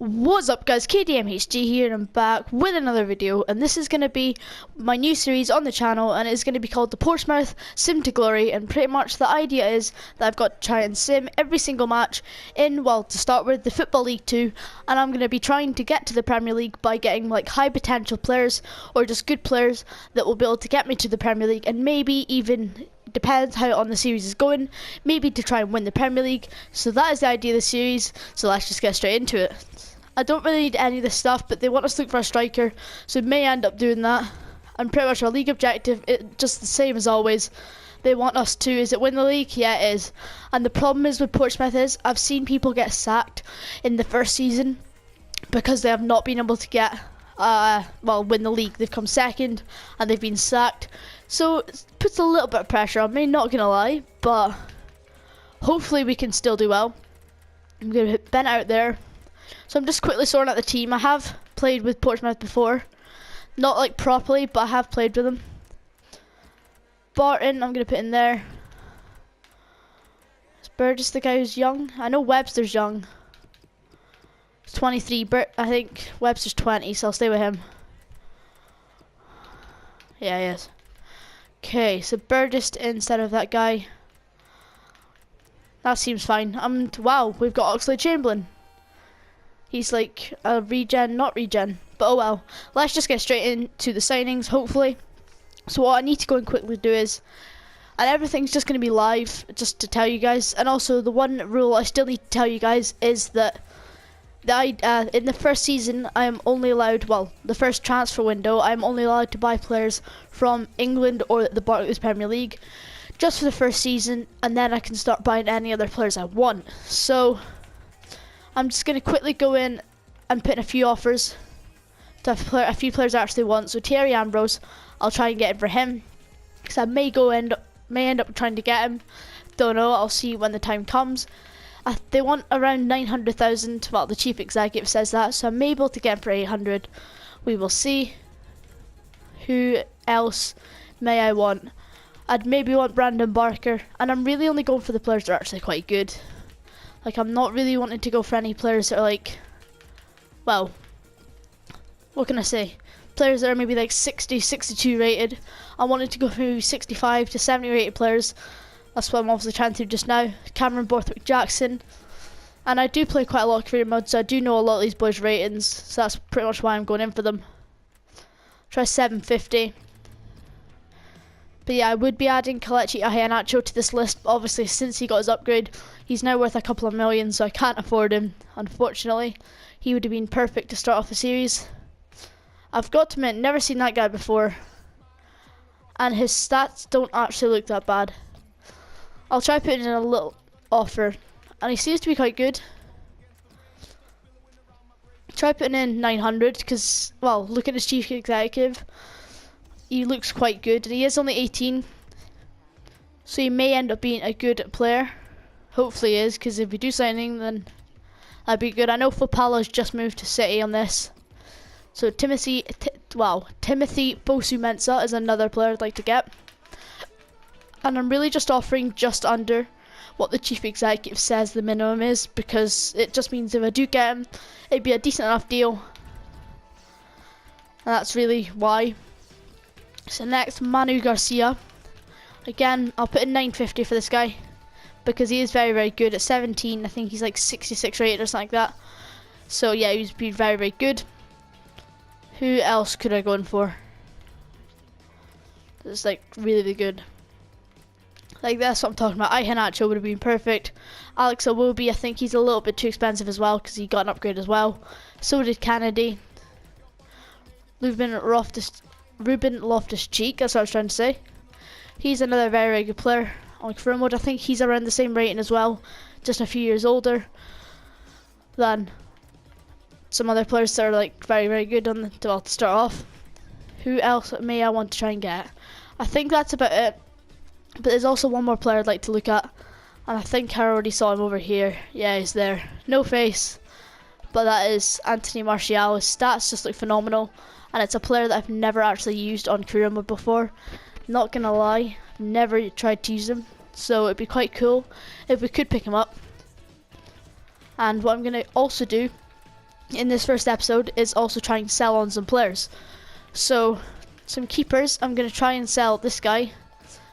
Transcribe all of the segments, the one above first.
What's up guys, KDMHG here and I'm back with another video, and this is going to be my new series on the channel, and it's going to be called the Portsmouth Sim to Glory. And pretty much the idea is that I've got to try and sim every single match in, well, to start with, the Football League 2, and I'm going to be trying to get to the Premier League by getting like high potential players or just good players that will be able to get me to the Premier League, and maybe even, depends how on the series is going, maybe to try and win the Premier League. So that is the idea of the series, so let's just get straight into it. I don't really need any of this stuff, but they want us to look for a striker, so we may end up doing that. And pretty much our league objective, just the same as always. They want us to, is it win the league? Yeah, it is. And the problem is with Portsmouth is, I've seen people get sacked in the first season because they have not been able to get, win the league. They've come second and they've been sacked. So it puts a little bit of pressure on me, not gonna lie, but hopefully we can still do well. I'm gonna hit Ben out there. So I'm just quickly sorting out the team. I have played with Portsmouth before. Not like properly, but I have played with them. Barton, I'm going to put in there. Is Burgess the guy who's young? I know Webster's young. He's 23, I think Webster's 20, so I'll stay with him. Yeah, he is. Okay, so Burgess instead of that guy. That seems fine. Wow, we've got Oxlade-Chamberlain. He's like a regen, not regen, but oh well. Let's just get straight into the signings, hopefully. So what I need to go and quickly do is, and everything's just going to be live, just to tell you guys. And also the one rule I still need to tell you guys is that in the first season I am only allowed, the first transfer window, I'm only allowed to buy players from England or the Barclays Premier League, just for the first season, and then I can start buying any other players I want. So I'm just going to quickly go in and put in a few offers to a few players I actually want. So Thierry Ambrose, I'll try and get him for him, because I may end up trying to get him. Don't know, I'll see when the time comes. They want around 900,000, well, the chief executive says that, so I may be able to get him for 800. We will see. Who else may I want? I'd maybe want Brandon Barker, and I'm really only going for the players that are actually quite good. Like, I'm not really wanting to go for any players that are like, well, what can I say? Players that are maybe like 60, 62 rated. I wanted to go through 65 to 70 rated players. That's what I'm obviously trying to do just now. Cameron Borthwick-Jackson. And I do play quite a lot of career modes, so I do know a lot of these boys' ratings. So that's pretty much why I'm going in for them. Try 750. But yeah, I would be adding Kelechi Iheanacho to this list, but obviously since he got his upgrade, he's now worth a couple of million, so I can't afford him, unfortunately. He would have been perfect to start off the series. I've got to admit, never seen that guy before, and his stats don't actually look that bad. I'll try putting in a little offer, and he seems to be quite good. Try putting in 900, because, well, look at his chief executive. He looks quite good, and he is only 18, so he may end up being a good player. Hopefully he is, because if we do signing, then that'd be good. I know Fopala's just moved to City on this, so Timothy Fosu-Mensah is another player I'd like to get, and I'm really just offering just under what the chief executive says the minimum is, because it just means if I do get him, it'd be a decent enough deal, and that's really why. So next, Manu Garcia. Again, I'll put in 950 for this guy, because he is very, very good. At 17, I think he's like 66 rated or something like that. So yeah, he's been very, very good. Who else could I go in for? That's like really good. Like, that's what I'm talking about. Iheanacho would have been perfect. Alex Iwobi, I think he's a little bit too expensive as well, because he got an upgrade as well. So did Kennedy. Ruben Loftus-Cheek, that's what I was trying to say. He's another very, very good player on career mode. I think he's around the same rating as well, just a few years older than some other players that are like very, very good on to start off. Who else may I want to try and get? I think that's about it. But there's also one more player I'd like to look at, and I think I already saw him over here. Yeah, he's there. No face, but that is Anthony Martial. His stats just look phenomenal. And it's a player that I've never actually used on career mode before. Not gonna lie, never tried to use him. So it'd be quite cool if we could pick him up. And what I'm gonna also do in this first episode is also trying to sell on some players. So some keepers, I'm going to try and sell this guy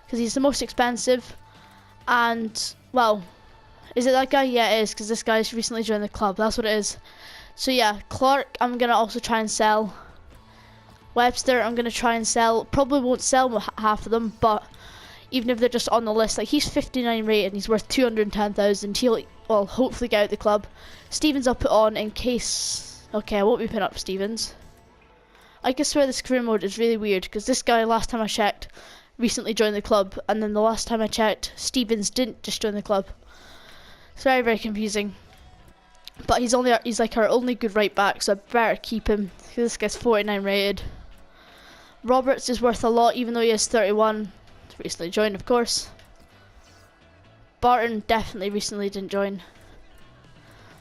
because he's the most expensive. And well, is it that guy? Yeah, it is, because this guy's recently joined the club. That's what it is. So yeah, Clark, I'm going to also try and sell. Webster, I'm going to try and sell. Probably won't sell half of them, but even if they're just on the list, like he's 59 rated and he's worth 210,000. He'll, well, hopefully get out the club. Stevens I'll put on in case. Okay, I won't be putting up Stevens. I can swear this career mode is really weird because this guy, last time I checked, recently joined the club, and then the last time I checked, Stevens didn't just join the club. It's very, very confusing. But he's like our only good right back, so I better keep him because this guy's 49 rated. Roberts is worth a lot, even though he is 31. He's recently joined, of course. Barton definitely recently didn't join.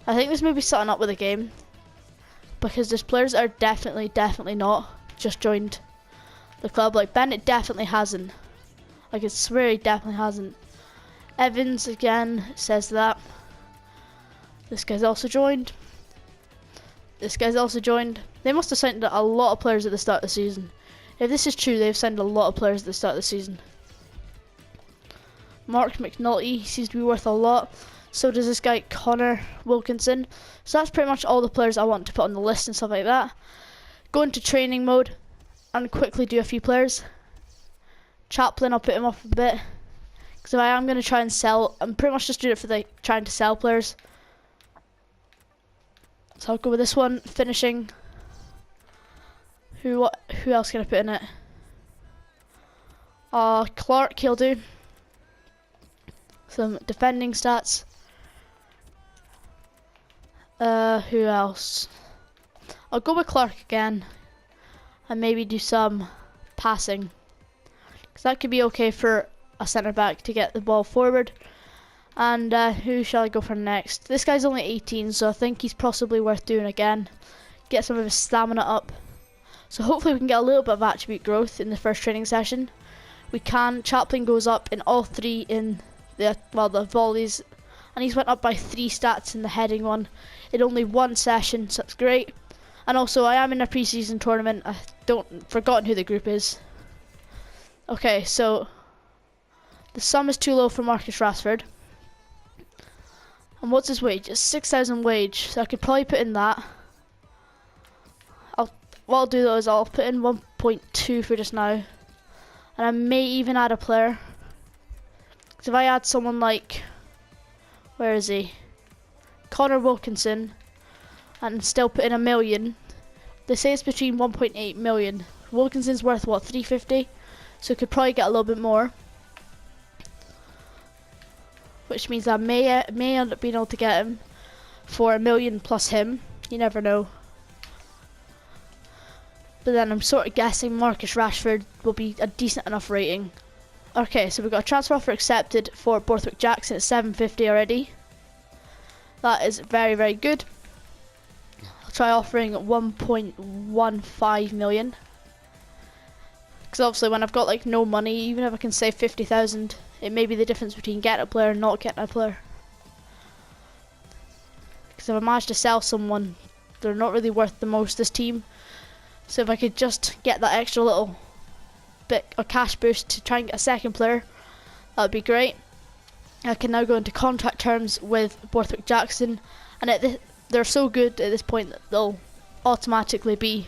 I think there's maybe something up with the game, because there's players that are definitely not just joined the club. Like Bennett definitely hasn't. I can swear he definitely hasn't. Evans again says that. This guy's also joined. This guy's also joined. They must have signed a lot of players at the start of the season. If this is true, they've signed a lot of players at the start of the season. Mark McNulty, he seems to be worth a lot. So does this guy Connor Wilkinson. So that's pretty much all the players I want to put on the list and stuff like that. Go into training mode and quickly do a few players. Chaplin, I'll put him off a bit, because if I am going to try and sell, I'm pretty much just doing it for the trying to sell players. So I'll go with this one. Finishing. Who else can I put in it? Clark, he'll do. Some defending stats. Who else? I'll go with Clark again, and maybe do some passing, because that could be okay for a centre back to get the ball forward. And who shall I go for next? This guy's only 18, so I think he's possibly worth doing again. Get some of his stamina up. So hopefully we can get a little bit of attribute growth in the first training session. We can. Chaplin goes up in all three in the volleys, and he's went up by 3 stats in the heading one in only 1 session, so that's great. And also I am in a pre-season tournament. I forgotten who the group is. Okay, so the sum is too low for Marcus Rashford. And what's his wage? It's 6,000 wage, so I could probably put in that. What I'll do though is I'll put in 1.2 for just now, and I may even add a player. Because if I add someone like, where is he? Connor Wilkinson, and still put in 1 million. They say it's between 1.8 million. Wilkinson's worth what, 350? So could probably get a little bit more. Which means I may end up being able to get him for 1 million plus him. You never know. But then I'm sort of guessing Marcus Rashford will be a decent enough rating. Okay, so we've got a transfer offer accepted for Borthwick Jackson at 750 already. That is very, very good. I'll try offering 1.15 million. Because obviously when I've got like no money, even if I can save 50,000, it may be the difference between getting a player and not getting a player. Because if I manage to sell someone, they're not really worth the most, this team. So if I could just get that extra little bit of cash boost to try and get a second player, that would be great. I can now go into contract terms with Borthwick Jackson, and they're so good at this point that they'll automatically be,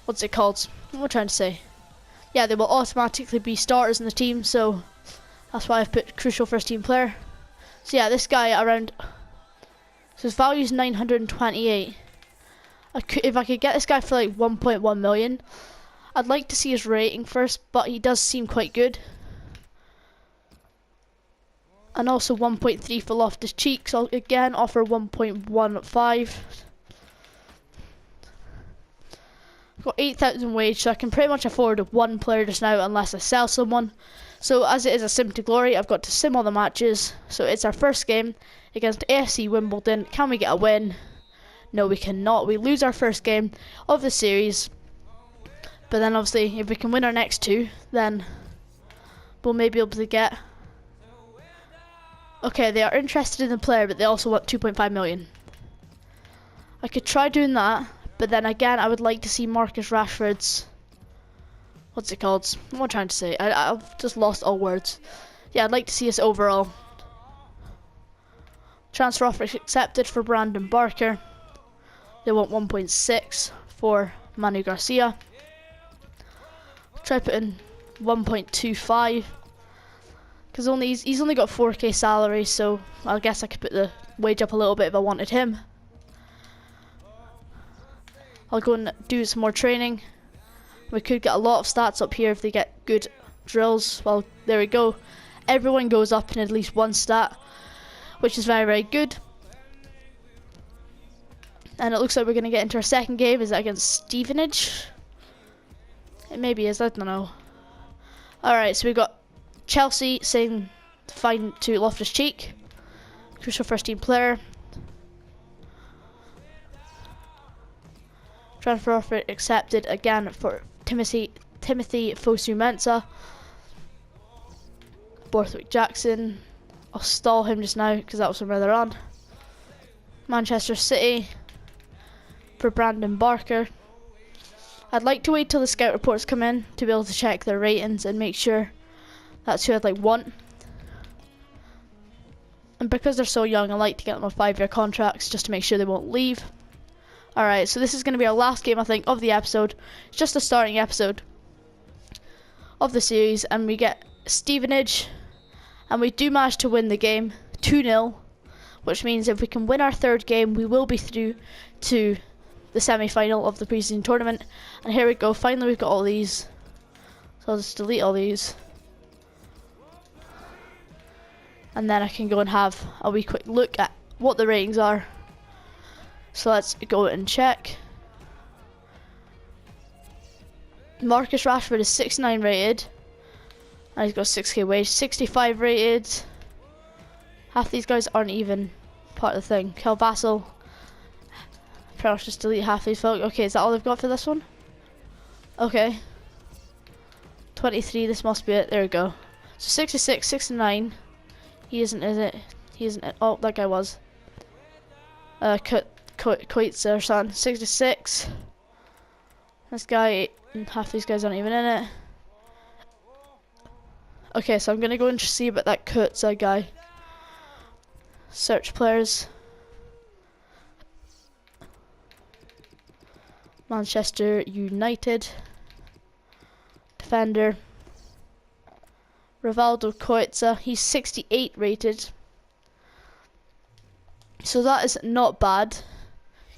what's it called? What am I trying to say? Yeah, they will automatically be starters in the team, so that's why I've put crucial first team player. So yeah, this guy around, so his value is 928. If I could get this guy for like 1.1 million, I'd like to see his rating first, but he does seem quite good. And also 1.3 for Loftus-Cheek, so I'll again offer 1.15. I've got 8,000 wage, so I can pretty much afford one player just now unless I sell someone. So as it is a sim to glory, I've got to sim all the matches. So it's our first game against AFC Wimbledon. Can we get a win? No, we cannot. We lose our first game of the series. But then obviously, if we can win our next 2, then we'll maybe be able to get... Okay, they are interested in the player, but they also want 2.5 million. I could try doing that, but then again, I would like to see Marcus Rashford's, what's it called? What am I trying to say? I've just lost all words. Yeah, I'd like to see us overall. Transfer offer accepted for Brandon Barker. They want 1.6 for Manu Garcia. Try putting 1.25 because he's only got 4k salary, so I guess I could put the wage up a little bit if I wanted him. I'll go and do some more training. We could get a lot of stats up here if they get good drills. Well, there we go. Everyone goes up in at least one stat, which is very, very good. And it looks like we're going to get into our second game. Is that against Stevenage? It maybe is, I don't know. Alright, so we've got Chelsea saying fine to Loftus-Cheek. Crucial first team player. Transfer offer accepted again for Timothy Fosu-Mensah. Borthwick Jackson. I'll stall him just now because that was from earlier on. Manchester City for Brandon Barker. I'd like to wait till the scout reports come in to be able to check their ratings and make sure that's who I'd want. And because they're so young, I like to get them on 5-year contracts just to make sure they won't leave. Alright, so this is going to be our last game, I think, of the episode. It's just the starting episode of the series, and we get Stevenage, and we do manage to win the game 2-0, which means if we can win our third game, we will be through to the semi-final of the pre-season tournament. And here we go, finally we've got all these, so I'll just delete all these, and then I can go and have a wee quick look at what the ratings are. So let's go and check. Marcus Rashford is 69 rated, and he's got 6k wage. 65 rated. Half these guys aren't even part of the thing. Kel Bassel. Pretty much just delete half these folk. Okay, is that all they've got for this one? Okay. 23, this must be it. There we go. So 66, 69. He isn't, is it? He isn't it. Oh, that guy was. Coitza or something. 66. This guy, half these guys aren't even in it. Okay, so I'm gonna go and see about that Coitza guy. Search players. Manchester United. Defender. Rivaldo Coitza. He's 68 rated. So that is not bad.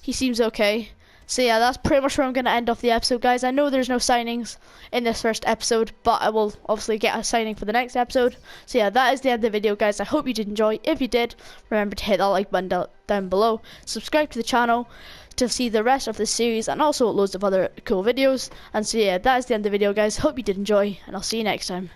He seems okay. So yeah, that's pretty much where I'm going to end off the episode, guys. I know there's no signings in this first episode, but I will obviously get a signing for the next episode. So yeah, that is the end of the video, guys. I hope you did enjoy. If you did, remember to hit that like button down below. Subscribe to the channel to see the rest of the series and also loads of other cool videos. And so yeah, that is the end of the video, guys. Hope you did enjoy, and I'll see you next time.